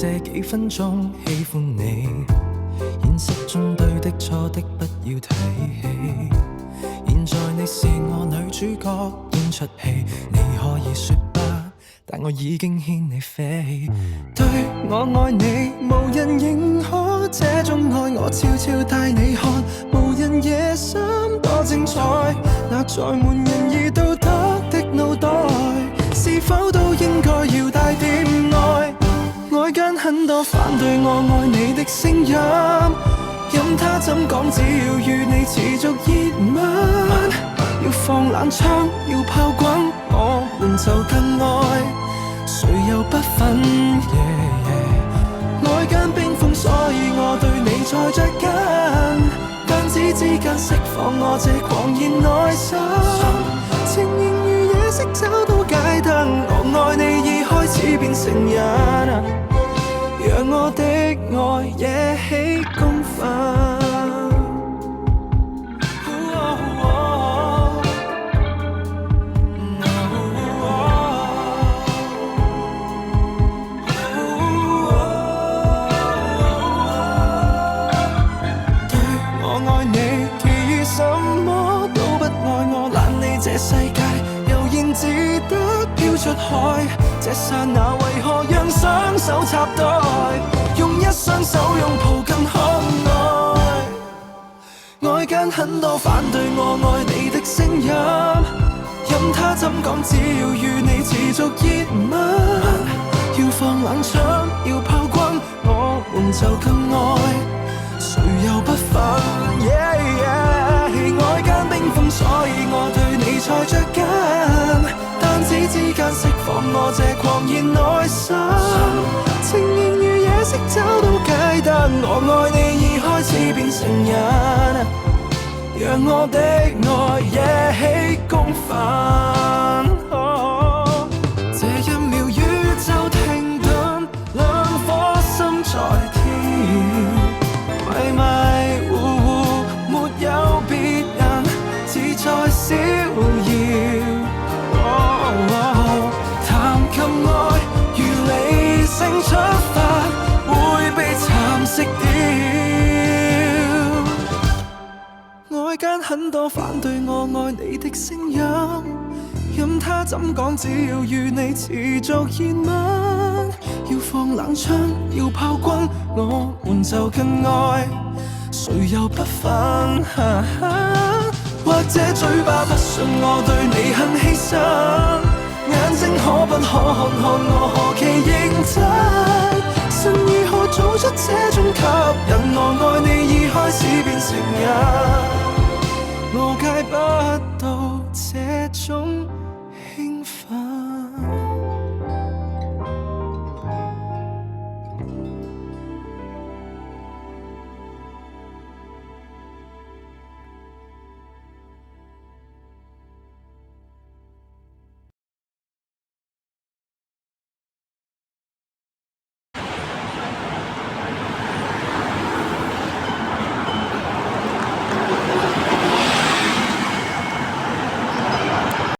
這幾分鐘喜歡你，現實中對的錯的不要提起。現在你是我女主角演出戲，你可以說不，但我已經牽你飛。對我愛你，無人認可這種愛，我悄悄帶你看無人夜深多精彩。那載滿仁義道德的腦袋，是否都應該要帶點愛？外間很多反對我愛你的聲音，任他怎講，只要與你持續熱吻，要放冷槍，要炮轟，我們就更愛，誰又不忿外間冰封，所以我對你才着緊，彈指之間釋放我這狂熱內心，情形如夜色找到街燈，我愛你已開始變成癮，讓我的愛惹起公憤。這世界悠然自得飄出海，這剎那為何讓雙手插袋，用一雙手擁抱更可愛。外間很多反對我愛你的聲音，任他怎講，只要與你持續熱吻，要放冷槍，要炮轟，我們就更愛，誰又不忿外間冰封，所以我對你才着緊，彈指之間釋放我這狂熱內心，情形如夜色找到街燈，我愛你已開始變成癮，讓我的愛惹起公憤。這一秒宇宙停頓，兩顆心在跳，迷迷糊糊沒有別人自在逍遙，談及愛如理性出發，會被蠶食掉。外間很多反對我愛你的聲音，任他怎講，只要與你持續熱吻，要放冷槍，要炮轟，我們就更愛，誰又不忿或者嘴巴不信我對你很犧牲，眼睛可不可看看我何其認真，神如何做出這種吸引，我愛你已開始變成癮，我